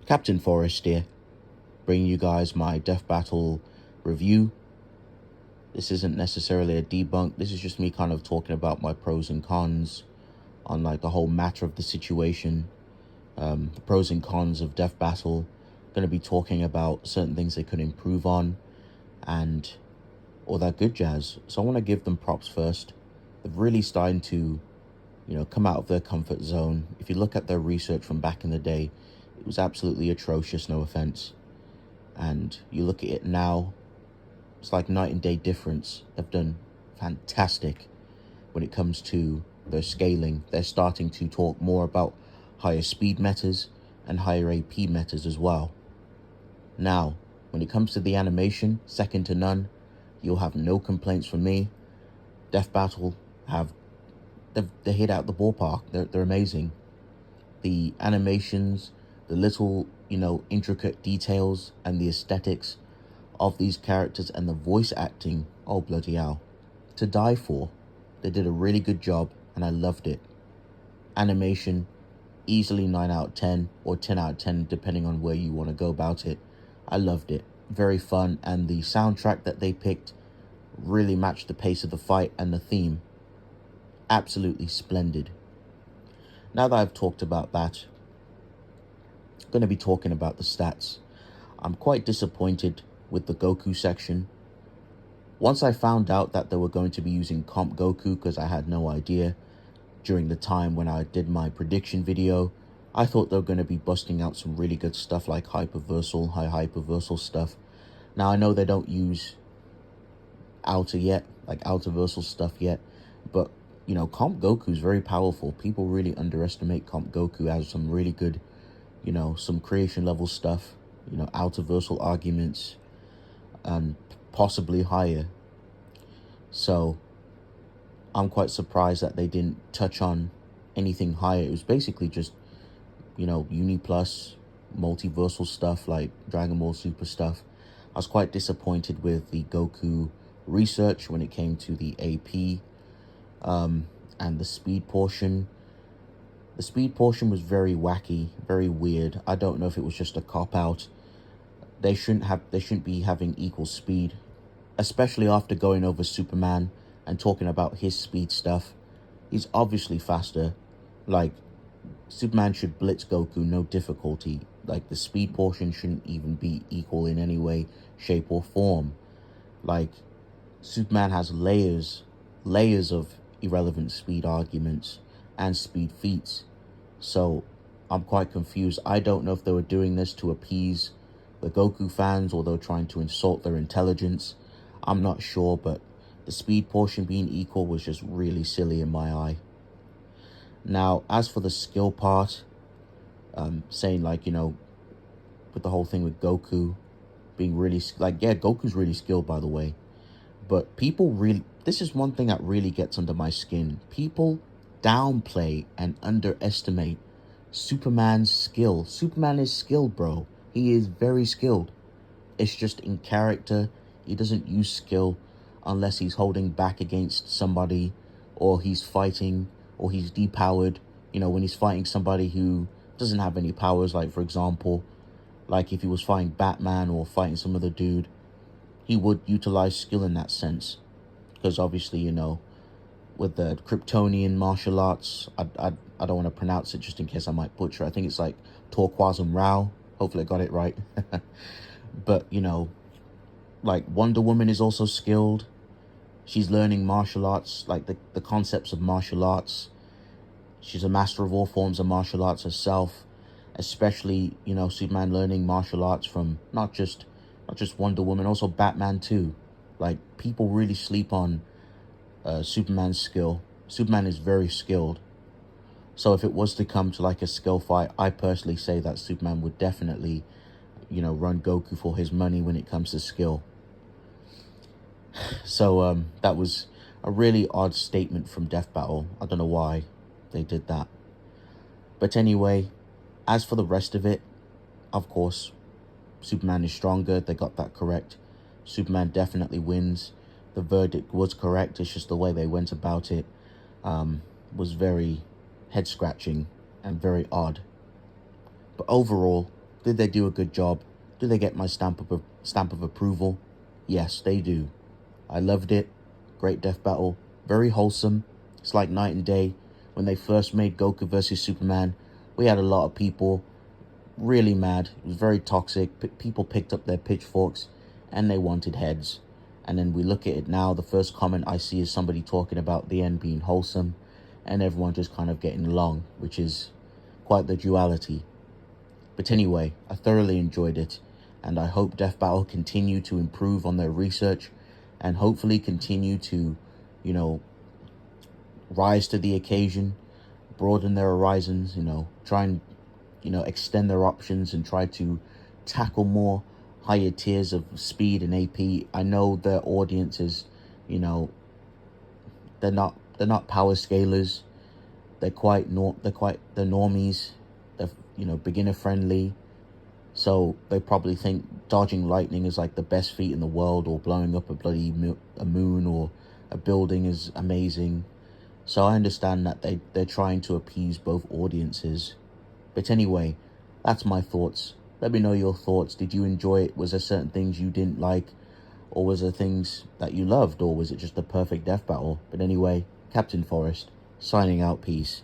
Captain Forrest here, bringing you guys my Death Battle review. This isn't necessarily a debunk, this is just me kind of talking about my pros and cons on like the whole matter of the situation. The pros and cons of Death Battle. Going to be talking about certain things they could improve on and all that good jazz. So I want to give them props first. They've really started to, come out of their comfort zone. If you look at their research from back in the day, it was absolutely atrocious, no offense. And you look at it now, it's like night and day difference. They've done fantastic when it comes to their scaling. They're starting to talk more about higher speed metas and higher AP metas as well. Now, when it comes to the animation, second to none. You'll have no complaints from me. Death Battle they hit out the ballpark. They're amazing. The animations, the little, intricate details and the aesthetics of these characters and the voice acting, oh bloody hell, to die for. They did a really good job and I loved it. Animation, easily 9 out of 10 or 10 out of 10 depending on where you want to go about it. I loved it. Very fun, and the soundtrack that they picked really matched the pace of the fight and the theme. Absolutely splendid. Now that I've talked about that, I'm going to be talking about the stats. I'm quite disappointed with the Goku section. Once I found out that they were going to be using Comp Goku, because I had no idea during the time when I did my prediction video, I thought they were going to be busting out some really good stuff like high hyperversal stuff. Now, I know they don't use outer versal stuff yet, but, Comp Goku is very powerful. People really underestimate Comp Goku as some really good, some creation level stuff, outer versal arguments, and possibly higher. So, I'm quite surprised that they didn't touch on anything higher. It was basically just, Uni Plus, multiversal stuff like Dragon Ball Super stuff. I was quite disappointed with the Goku research when it came to the AP and the speed portion. The speed portion was very wacky, very weird. I don't know if it was just a cop-out. They shouldn't be having equal speed, especially after going over Superman and talking about his speed stuff. He's obviously faster. Like, Superman should blitz Goku, no difficulty. Like, the speed portion shouldn't even be equal in any way, shape, or form. Like, Superman has layers of irrelevant speed arguments and speed feats. So, I'm quite confused. I don't know if they were doing this to appease the Goku fans or they were trying to insult their intelligence. I'm not sure, but the speed portion being equal was just really silly in my eye. Now, as for the skill part, saying with the whole thing with Goku being really, Goku's really skilled, by the way. But this is one thing that really gets under my skin. People downplay and underestimate Superman's skill. Superman is skilled, bro. He is very skilled. It's just in character, he doesn't use skill unless he's holding back against somebody or he's fighting or he's depowered, when he's fighting somebody who doesn't have any powers, like, for example, like if he was fighting Batman or fighting some other dude, he would utilize skill in that sense. Because obviously, with the Kryptonian martial arts, I don't want to pronounce it just in case I might butcher. I think it's like Turquoise and Rao. Hopefully I got it right. But, like Wonder Woman is also skilled. She's learning martial arts, like the concepts of martial arts. She's a master of all forms of martial arts herself, especially, Superman learning martial arts from not just Wonder Woman, also Batman too. Like, people really sleep on Superman's skill. Superman is very skilled. So if it was to come to like a skill fight, I personally say that Superman would definitely, run Goku for his money when it comes to skill. So that was a really odd statement from Death Battle. I don't know why they did that. But anyway, as for the rest of it, of course, Superman is stronger. They got that correct. Superman definitely wins. The verdict was correct. It's just the way they went about it was very head-scratching and very odd. But overall, Did they do a good job? Do they get my stamp of approval? Yes, they do. I loved it. Great death battle. Very wholesome. It's like night and day. When they first made Goku versus Superman, we had a lot of people really mad. It was very toxic. People picked up their pitchforks and they wanted heads. And then we look at it now, the first comment I see is somebody talking about the end being wholesome and everyone just kind of getting along, which is quite the duality. But anyway, I thoroughly enjoyed it, and I hope Death Battle continue to improve on their research and hopefully continue to, you know, rise to the occasion, broaden their horizons, you know, try and, you know, extend their options and try to tackle more higher tiers of speed and AP. I know their audience is, you know, they're not power scalers. They're normies. They're, you know, beginner friendly. So they probably think dodging lightning is like the best feat in the world, or blowing up a moon or a building is amazing. So I understand that they're trying to appease both audiences. But anyway, that's my thoughts. Let me know your thoughts. Did you enjoy it? Was there certain things you didn't like? Or was there things that you loved? Or was it just a perfect death battle? But anyway, Captain Forrest, signing out. Peace.